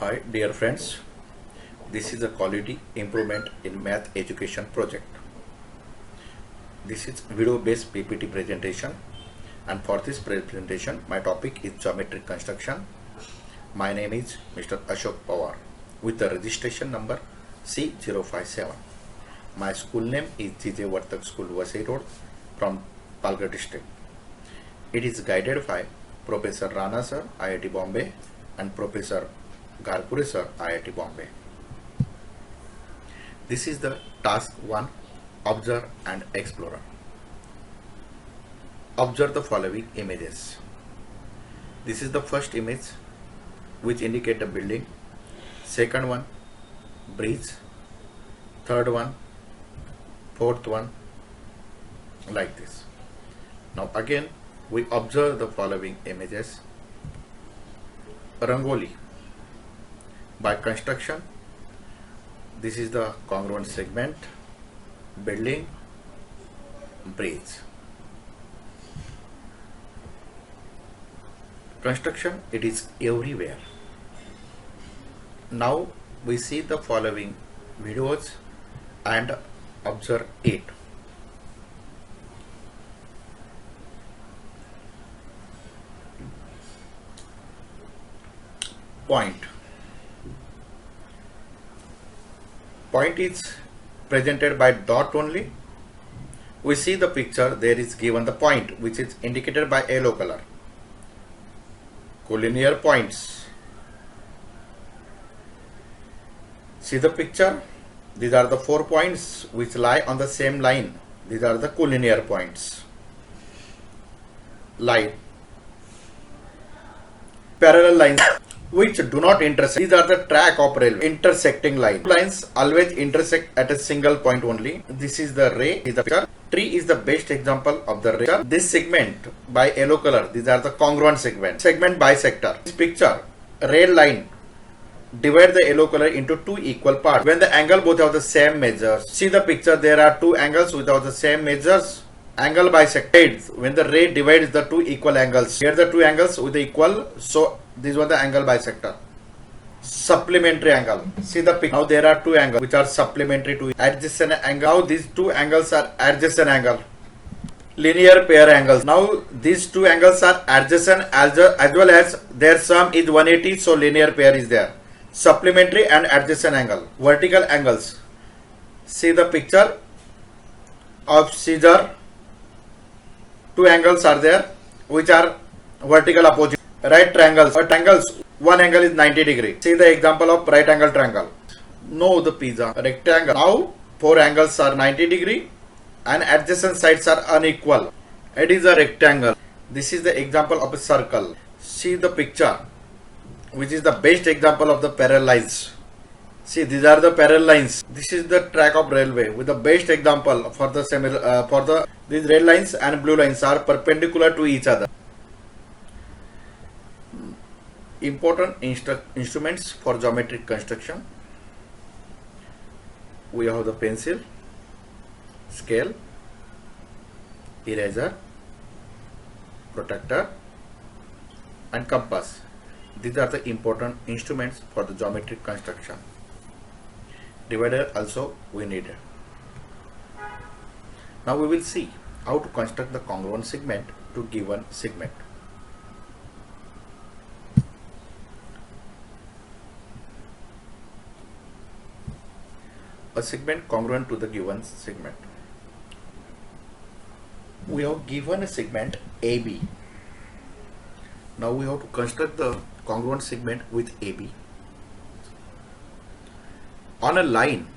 Hi dear friends, this is a quality improvement in math education project. This is video based PPT presentation, and for this presentation my topic is geometric construction. My name is Mr. Ashok Pawar with the registration number C057. My school name is GJ Vartak School Vasai Road from Palghar district. It is guided by Professor Rana sir, IIT Bombay, and Professor Gharpure sir, IIT Bombay. This is the task 1, observe and explore. Observe the following images. This is the first image which indicate the building, second one bridge, third one, fourth one, like this. Now again we observe the following images. Rangoli by construction. This is the congruent segment, building, bridge. Construction, it is everywhere. Now we see the following videos and observe it. Point. Point is presented by dot only. We see the picture, there is given the point which is indicated by yellow color. Collinear points. See the picture, these are the 4 points which lie on the same line. These are the collinear points. Line. Parallel lines which do not intersect. These are the track of railway. Intersecting line. Lines always intersect at a single point only. This is the ray. Is the picture. Tree is the best example of the ray. This segment by yellow color. These are the congruent segment. Segment bisector. This picture, red line, divide the yellow color into 2 equal parts. When the angle both have the same measures. See the picture. There are 2 angles without the same measures. Angle bisected. When the ray divides the 2 equal angles. Here the 2 angles with the equal. So this was the angle bisector. Supplementary angle. See the picture. Now there are 2 angles which are supplementary to adjacent angle. Now these 2 angles are adjacent angle. Linear pair angles. Now these 2 angles are adjacent as well as their sum is 180. So linear pair is there. Supplementary and adjacent angle. Vertical angles. See the picture of scissor. 2 angles are there which are vertical opposite. Right triangles or triangles, one angle is 90 degree. See the example of right angle triangle. No, the pizza rectangle. Now 4 angles are 90 degree and adjacent sides are unequal. It is a rectangle. This is the example of a circle. See the picture which is the best example of the parallel lines. See, these are the parallel lines. This is the track of railway with the best example for the similar these red lines and blue lines are perpendicular to each other. Important instruments for geometric construction. We have the pencil, scale, eraser, protractor and compass. These are the important instruments for the geometric construction. Divider also we need. Now we will see how to construct the congruent segment to given segment. A segment congruent to the given segment. We have given a segment AB. Now we have to construct the congruent segment with AB. On a line,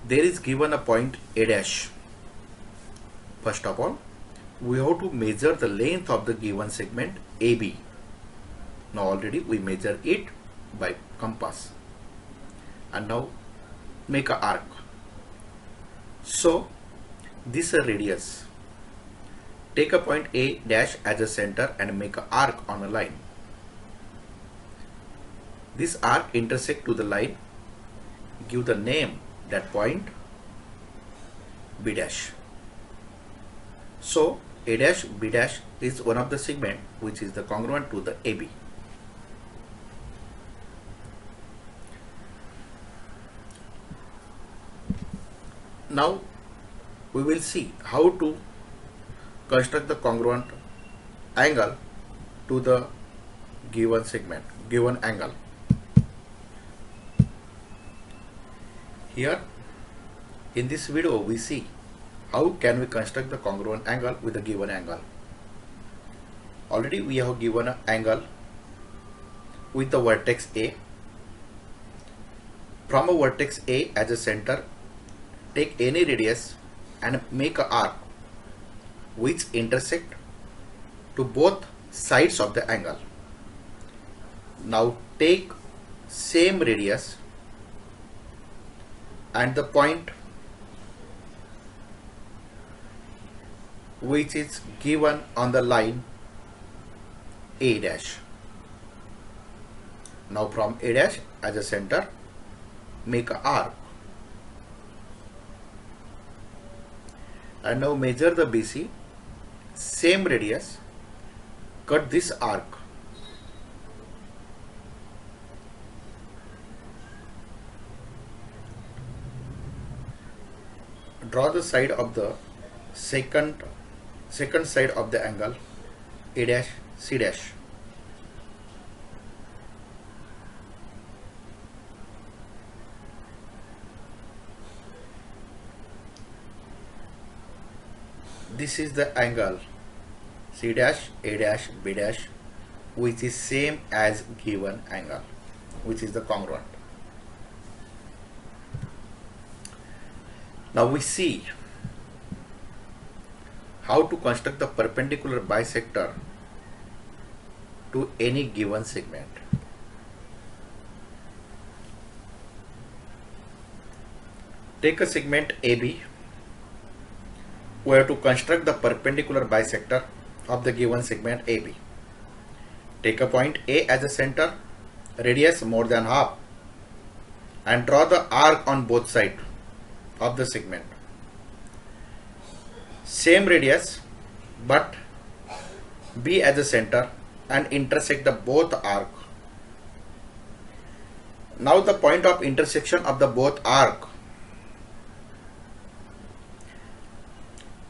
there is given a point A dash. First of all, we have to measure the length of the given segment AB. Now already we measure it by compass. And now make an arc. So this is a radius. Take a point A dash as a center and make an arc on a line. This arc intersect to the line. Give the name that point B dash. So A dash B dash is one of the segment which is the congruent to the AB. Now we will see how to construct the congruent angle to the given segment, given angle. Here in this video we see how can we construct the congruent angle with a given angle. Already we have given an angle with the vertex A. From a vertex A as a center, take any radius and make an arc which intersect to both sides of the angle. Now take same radius and the point which is given on the line A dash. Now from A dash as a center, make an arc and now measure the BC, same radius, cut this arc. Draw the side of the second side of the angle A dash C dash. This is the angle C dash, A dash, B dash, which is same as given angle, which is the congruent. Now we see how to construct the perpendicular bisector to any given segment. Take a segment AB. We have to construct the perpendicular bisector of the given segment AB. Take a point A as a center, radius more than half, and draw the arc on both sides of the segment. Same radius but B as a center and intersect the both arc. Now the point of intersection of the both arc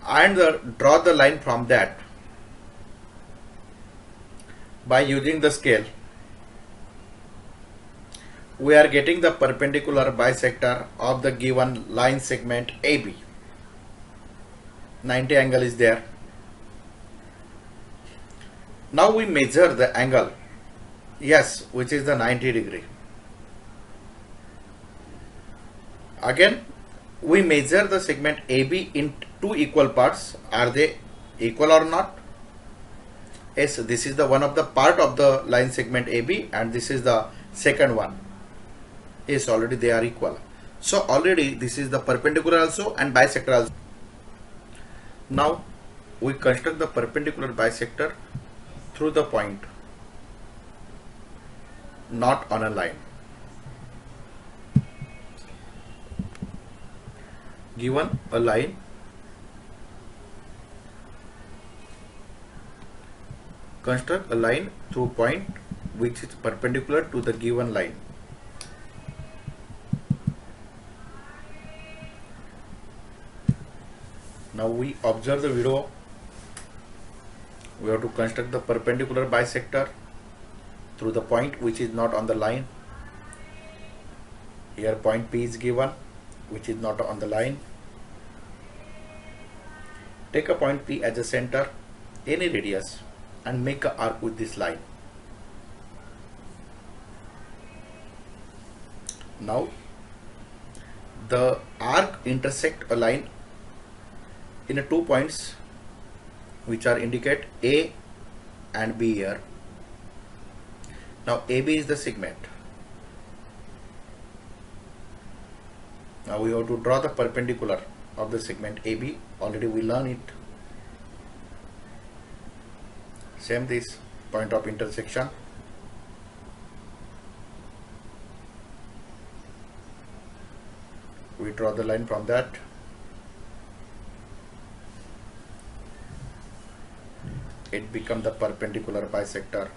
and draw the line from that by using the scale. We are getting the perpendicular bisector of the given line segment AB. 90 angle is there. Now we measure the angle, yes, which is the 90 degree. Again we measure the segment AB in two equal parts. Are they equal or not? Yes, this is the one of the part of the line segment AB and this is the second one. Yes, already they are equal. So already this is the perpendicular also and bisector also. Now we construct the perpendicular bisector through the point, not on a line. Given a line, construct a line through point which is perpendicular to the given line. Now we observe the video. We have to construct the perpendicular bisector through the point which is not on the line. Here point P is given, which is not on the line. Take a point P as a center, any radius, and make an arc with this line. Now the arc intersect a line in a 2 points which are indicate A and B here. Now AB is the segment. Now we have to draw the perpendicular of the segment AB. Already we learned it. Same this point of intersection. We draw the line from that. It becomes the perpendicular bisector.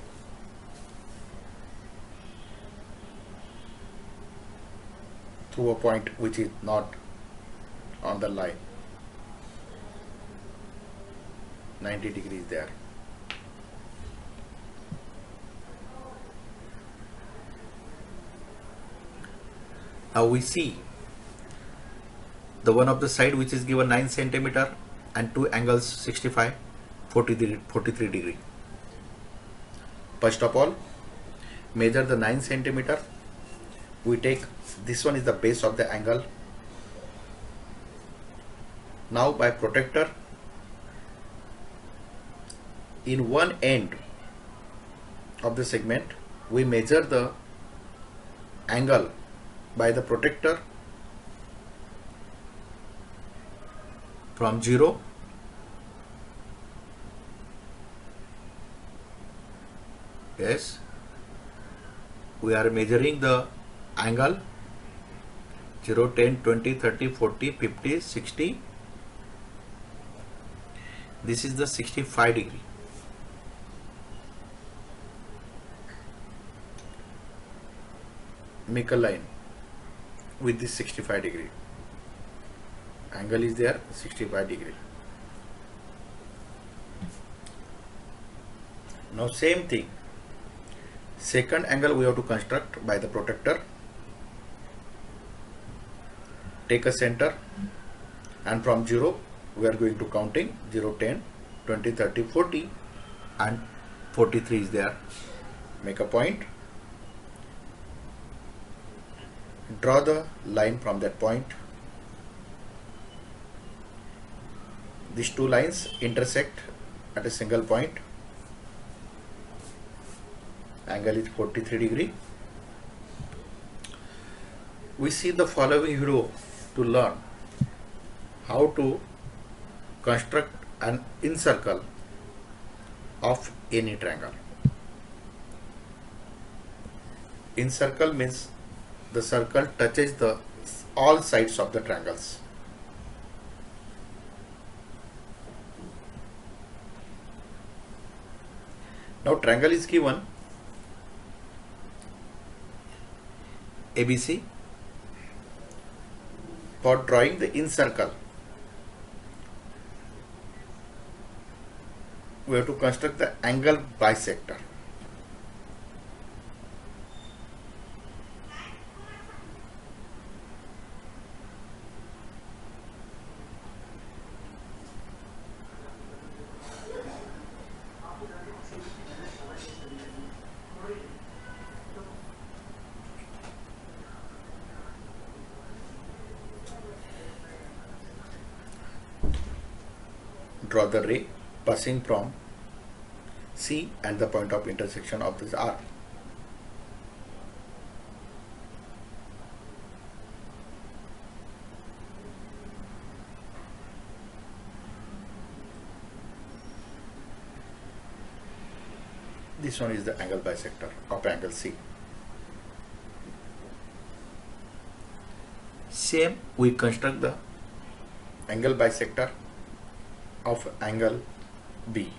Through a point which is not on the line. 90 degrees there. Now we see the one of the side which is given 9 centimeter and two angles 65, 43 degree. First of all, measure the 9 centimeter. We take this one is the base of the angle. Now by protractor, in one end of the segment, we measure the angle by the protractor from 0 yes, we are measuring the angle 0, 10, 20, 30, 40, 50, 60. This is the 65 degree. Make a line with this 65 degree. Angle is there, 65 degree. Now same thing. Second angle we have to construct by the protractor. Take a center and from 0 we are going to counting 0, 10, 20, 30, 40 and 43 is there. Make a point. Draw the line from that point. These two lines intersect at a single point. Angle is 43 degree. We see the following video to learn how to construct an incircle of any triangle. Incircle means the circle touches the all sides of the triangles. Now triangle is given ABC. For drawing the incircle, we have to construct the angle bisector. Draw the ray passing from C and the point of intersection of this R. This one is the angle bisector of angle C. Same, we construct the angle bisector of angle B.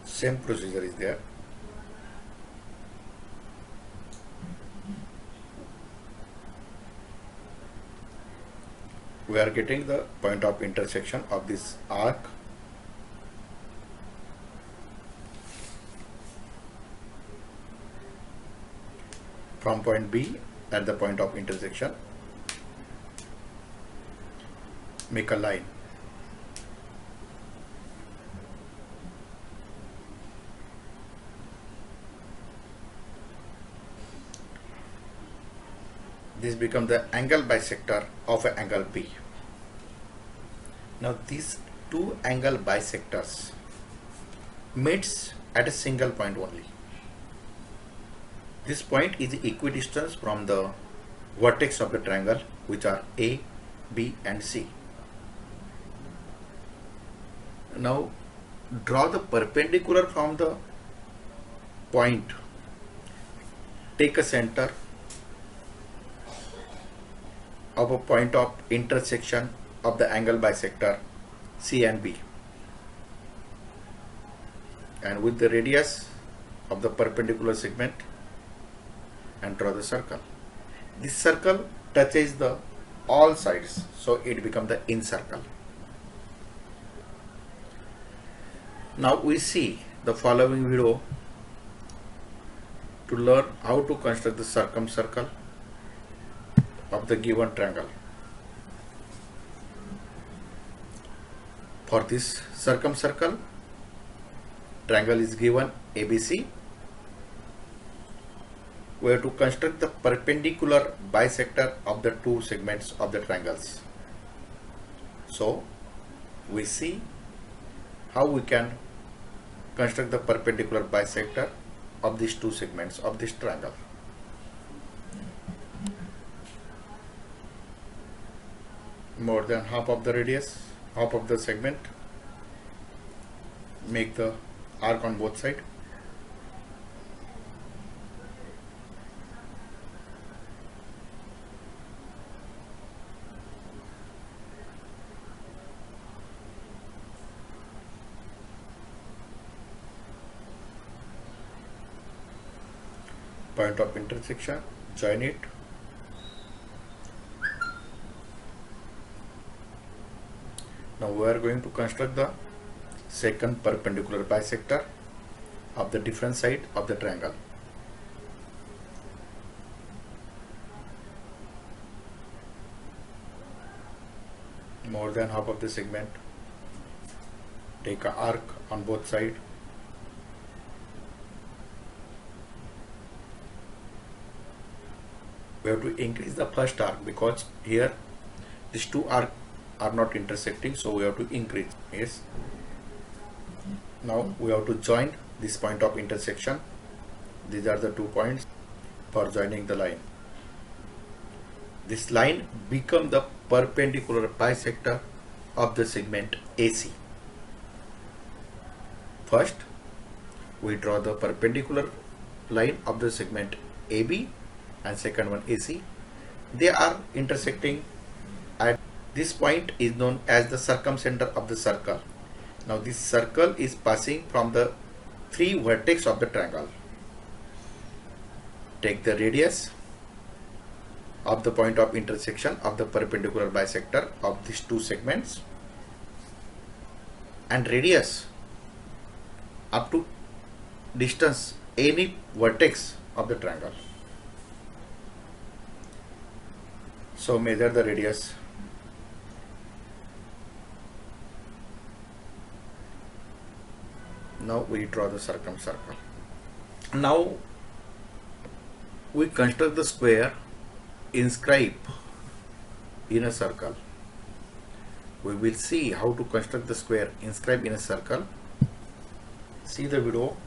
Same procedure is there. We are getting the point of intersection of this arc. From point B at the point of intersection, make a line. This becomes the angle bisector of an angle B. Now these two angle bisectors meets at a single point only. This point is equidistant from the vertex of the triangle, which are A, B and C. Now draw the perpendicular from the point. Take a center of a point of intersection of the angle bisector C and B, and with the radius of the perpendicular segment, and draw the circle. This circle touches the all sides, so it becomes the in circle. Now we see the following video to learn how to construct the circumcircle of the given triangle. For this circumcircle, triangle is given ABC. We have to construct the perpendicular bisector of the two segments of the triangles. So we see how we can construct the perpendicular bisector of these two segments of this triangle. More than half of the radius, half of the segment, make the arc on both sides. Point of intersection, join it. Now we are going to construct the second perpendicular bisector of the different side of the triangle. More than half of the segment, take an arc on both sides. We have to increase the first arc because here these two arcs are not intersecting, so we have to increase. Yes. Now we have to join this point of intersection. These are the 2 points for joining the line. This line becomes the perpendicular bisector of the segment AC. First, we draw the perpendicular line of the segment AB and second one AC. They are intersecting at this point is known as the circumcenter of the circle. Now this circle is passing from the 3 vertex of the triangle. Take the radius of the point of intersection of the perpendicular bisector of these two segments and radius up to distance any vertex of the triangle. So measure the radius. Now we draw the circumcircle. Now we construct the square inscribe in a circle. We will see how to construct the square inscribe in a circle. See the video.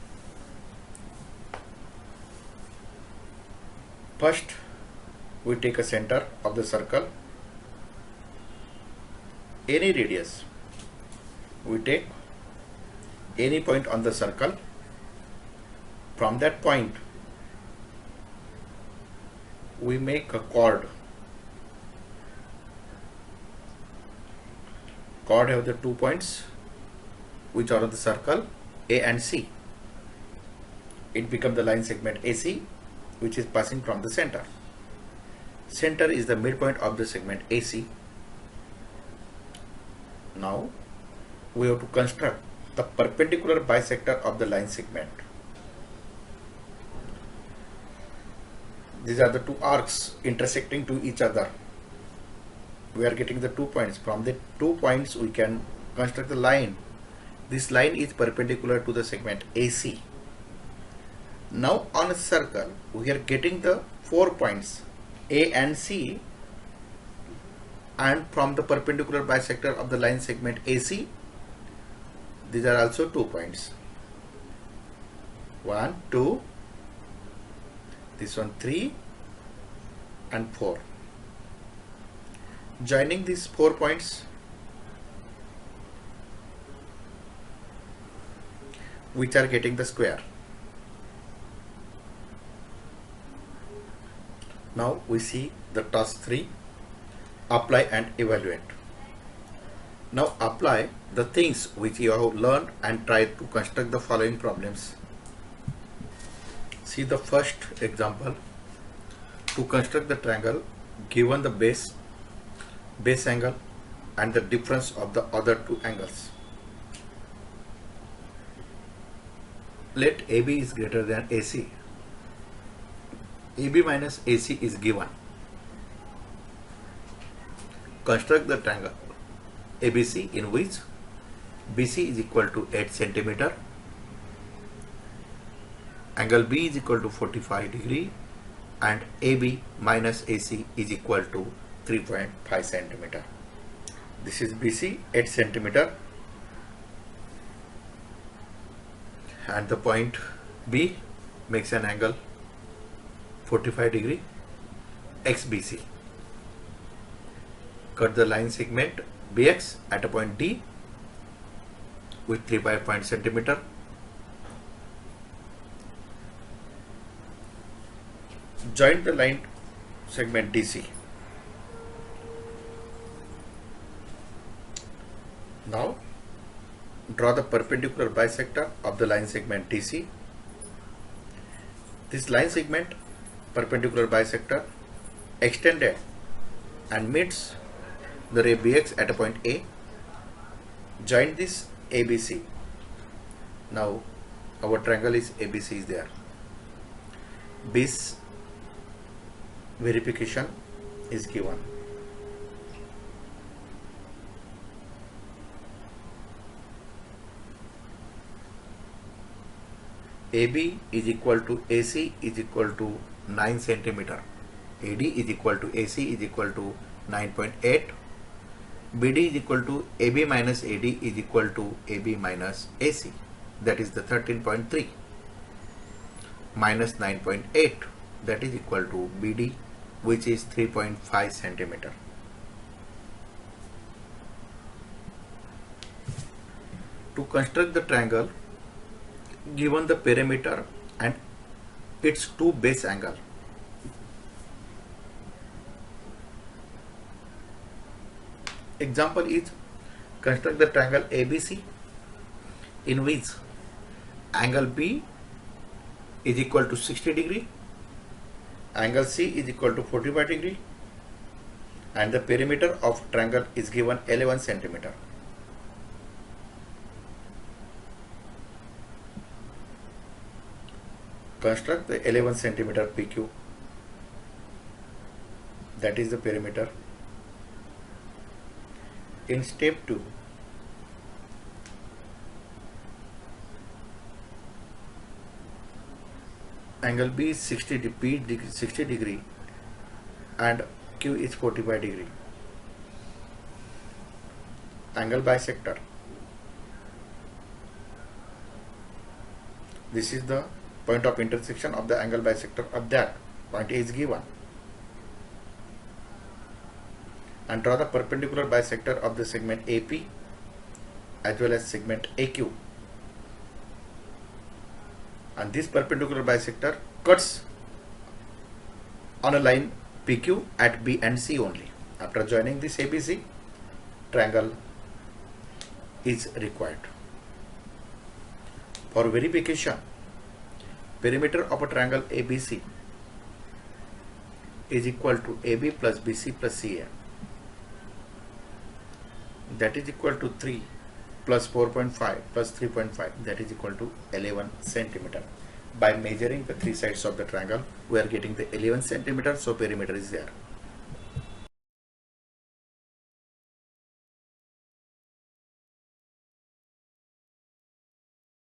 First, we take a center of the circle, any radius. We take any point on the circle. From that point, we make a chord. Chord have the 2 points which are on the circle A and C. It becomes the line segment AC, which is passing from the center. Center is the midpoint of the segment AC. Now we have to construct the perpendicular bisector of the line segment. These are the 2 arcs intersecting to each other. We are getting the 2 points. From the 2 points we can construct the line. This line is perpendicular to the segment AC. Now on a circle we are getting the 4 points A and C, and from the perpendicular bisector of the line segment AC, these are also 2 points. 1, 2, this one 3 and 4. Joining these 4 points, which are getting the square. Now we see the task 3, apply and evaluate. Now apply the things which you have learned and try to construct the following problems. See the first example. To construct the triangle, given the base angle and the difference of the other two angles. Let AB is greater than AC. AB minus AC is given. Construct the triangle ABC in which BC is equal to 8 centimeter, angle B is equal to 45 degree, and AB minus AC is equal to 3.5 centimeter. This is BC 8 centimeter and the point B makes an angle 45 degree XBC. Cut the line segment BX at a point D with 3.5 centimeter. Join the line segment DC. Now draw the perpendicular bisector of the line segment DC. This line segment perpendicular bisector extended and meets the ray BX at a point A. Join this ABC. Now our triangle is ABC is there. This verification is given. AB is equal to AC is equal to 9 centimeter. AD is equal to AC is equal to 9.8. BD is equal to AB minus AD is equal to AB minus AC, that is the 13.3 minus 9.8, that is equal to BD, which is 3.5 centimeter. To construct the triangle, given the perimeter and its two base angle, example is construct the triangle ABC in which angle B is equal to 60 degree, angle C is equal to 45 degree, and the perimeter of triangle is given 11 centimeter. Construct the 11 centimeter PQ, that is the perimeter. In step 2, angle B is 60 degree and Q is 45 degree. Angle bisector. This is the point of intersection of the angle bisector of that point A is given. And draw the perpendicular bisector of the segment AP as well as segment AQ. And this perpendicular bisector cuts on a line PQ at B and C only. After joining this ABC, triangle is required. For verification, perimeter of a triangle ABC is equal to AB plus BC plus CA. That is equal to 3 plus 4.5 plus 3.5, that is equal to 11 centimeter. By measuring the three sides of the triangle, we are getting the 11 centimeter, so perimeter is there.